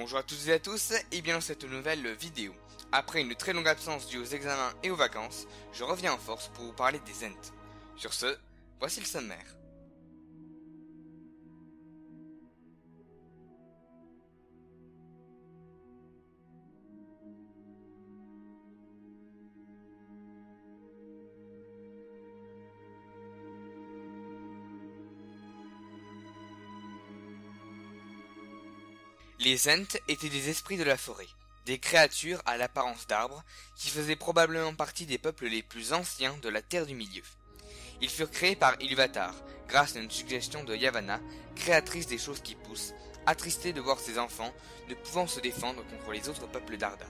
Bonjour à toutes et à tous, et bien dans cette nouvelle vidéo. Après une très longue absence due aux examens et aux vacances, je reviens en force pour vous parler des Ents. Sur ce, voici le sommaire. Les Ents étaient des esprits de la forêt, des créatures à l'apparence d'arbres qui faisaient probablement partie des peuples les plus anciens de la Terre du Milieu. Ils furent créés par Ilúvatar, grâce à une suggestion de Yavanna, créatrice des choses qui poussent, attristée de voir ses enfants ne pouvant se défendre contre les autres peuples d'Arda.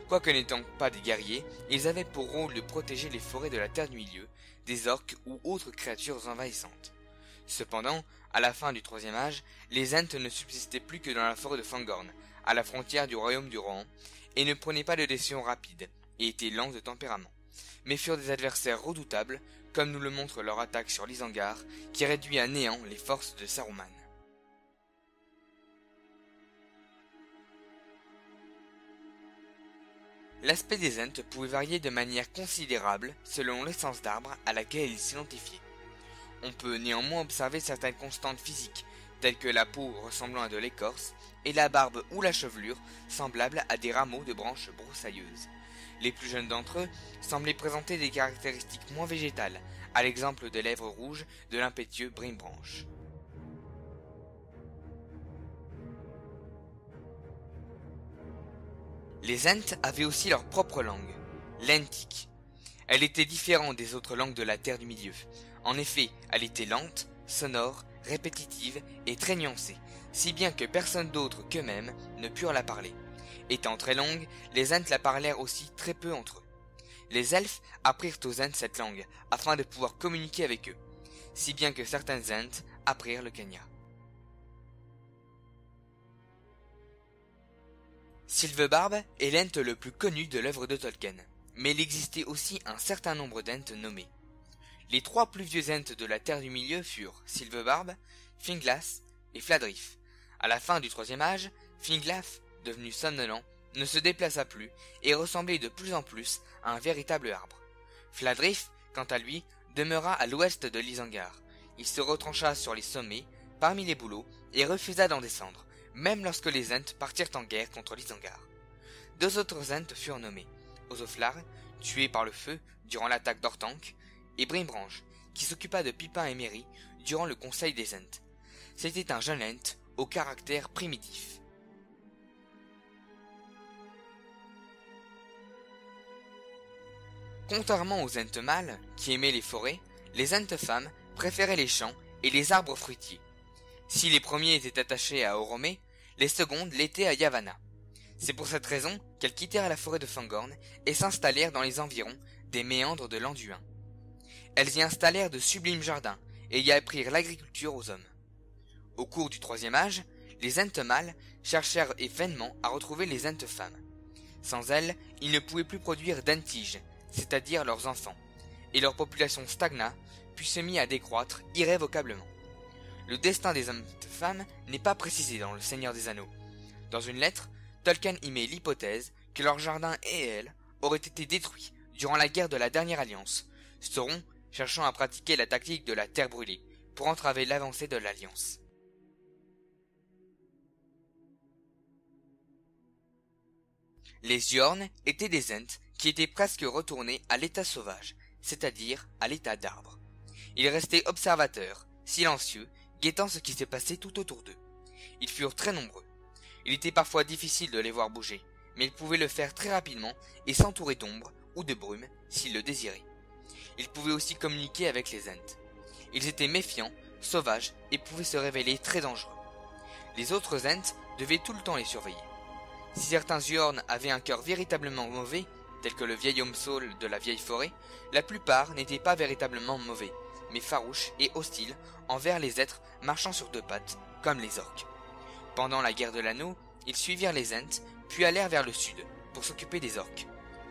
Quoique n'étant pas des guerriers, ils avaient pour rôle de protéger les forêts de la Terre du Milieu, des orques ou autres créatures envahissantes. Cependant, à la fin du troisième âge, les Ents ne subsistaient plus que dans la forêt de Fangorn, à la frontière du royaume du Rohan, et ne prenaient pas de décisions rapides, et étaient lents de tempérament, mais furent des adversaires redoutables, comme nous le montre leur attaque sur l'Isengard, qui réduit à néant les forces de Saruman. L'aspect des Ents pouvait varier de manière considérable selon l'essence d'arbre à laquelle ils s'identifiaient. On peut néanmoins observer certaines constantes physiques, telles que la peau ressemblant à de l'écorce, et la barbe ou la chevelure semblable à des rameaux de branches broussailleuses. Les plus jeunes d'entre eux semblaient présenter des caractéristiques moins végétales, à l'exemple des lèvres rouges de l'impétueux Brimbranch. Les Ents avaient aussi leur propre langue, l'Entique. Elle était différente des autres langues de la Terre du Milieu. En effet, elle était lente, sonore, répétitive et très nuancée, si bien que personne d'autre qu'eux-mêmes ne purent la parler. Étant très longue, les Ents la parlèrent aussi très peu entre eux. Les elfes apprirent aux Ents cette langue, afin de pouvoir communiquer avec eux, si bien que certains Ents apprirent le Quenya. Sylvebarbe est l'Ent le plus connu de l'œuvre de Tolkien, mais il existait aussi un certain nombre d'Ents nommés. Les trois plus vieux Ents de la Terre du Milieu furent Sylvebarbe, Finglas et Fladrif. À la fin du troisième âge, Finglaf, devenu somnolent, ne se déplaça plus et ressemblait de plus en plus à un véritable arbre. Fladrif, quant à lui, demeura à l'ouest de l'Isengard. Il se retrancha sur les sommets, parmi les bouleaux, et refusa d'en descendre, même lorsque les Ents partirent en guerre contre l'Isengard. Deux autres Ents furent nommés, Osoflar, tué par le feu durant l'attaque d'Orthanc, et Brimbranch, qui s'occupa de Pippin et Merry durant le conseil des Ents. C'était un jeune Ent au caractère primitif. Contrairement aux Ents mâles, qui aimaient les forêts, les Ents femmes préféraient les champs et les arbres fruitiers. Si les premiers étaient attachés à Oromé, les secondes l'étaient à Yavanna. C'est pour cette raison qu'elles quittèrent la forêt de Fangorn et s'installèrent dans les environs des méandres de l'Anduin. Elles y installèrent de sublimes jardins et y apprirent l'agriculture aux hommes. Au cours du troisième âge, les Ents mâles cherchèrent vainement à retrouver les Ents femmes. Sans elles, ils ne pouvaient plus produire d'Entiges, c'est-à-dire leurs enfants, et leur population stagna, puis se mit à décroître irrévocablement. Le destin des Ents femmes n'est pas précisé dans Le Seigneur des Anneaux. Dans une lettre, Tolkien y met l'hypothèse que leurs jardins et elles auraient été détruits durant la guerre de la Dernière Alliance, Sauron cherchant à pratiquer la tactique de la terre brûlée pour entraver l'avancée de l'Alliance. Les Yorn étaient des Ents qui étaient presque retournés à l'état sauvage, c'est-à-dire à l'état d'arbre. Ils restaient observateurs, silencieux, guettant ce qui se passait tout autour d'eux. Ils furent très nombreux. Il était parfois difficile de les voir bouger, mais ils pouvaient le faire très rapidement et s'entourer d'ombre ou de brume s'ils le désiraient. Ils pouvaient aussi communiquer avec les Ents. Ils étaient méfiants, sauvages et pouvaient se révéler très dangereux. Les autres Ents devaient tout le temps les surveiller. Si certains Yorn avaient un cœur véritablement mauvais, tel que le vieil homme saule de la vieille forêt, la plupart n'étaient pas véritablement mauvais, mais farouches et hostiles envers les êtres marchant sur deux pattes, comme les orques. Pendant la guerre de l'anneau, ils suivirent les Ents, puis allèrent vers le sud, pour s'occuper des orques.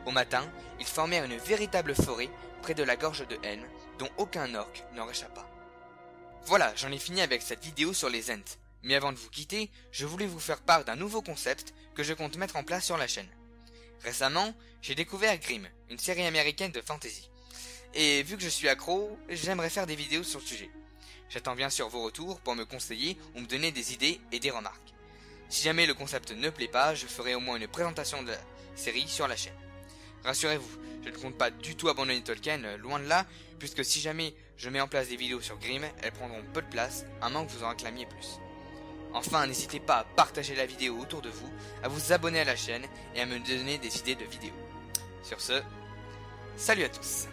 Au matin, ils formèrent une véritable forêt près de la gorge de Helm, dont aucun orque n'en réchappa. Voilà, j'en ai fini avec cette vidéo sur les Ents. Mais avant de vous quitter, je voulais vous faire part d'un nouveau concept que je compte mettre en place sur la chaîne. Récemment, j'ai découvert Grimm, une série américaine de fantasy. Et vu que je suis accro, j'aimerais faire des vidéos sur le sujet. J'attends bien sûr vos retours pour me conseiller ou me donner des idées et des remarques. Si jamais le concept ne plaît pas, je ferai au moins une présentation de la série sur la chaîne. Rassurez-vous, je ne compte pas du tout abandonner Tolkien, loin de là, puisque si jamais je mets en place des vidéos sur Grimm, elles prendront peu de place, à moins que vous en réclamiez plus. Enfin, n'hésitez pas à partager la vidéo autour de vous, à vous abonner à la chaîne et à me donner des idées de vidéos. Sur ce, salut à tous!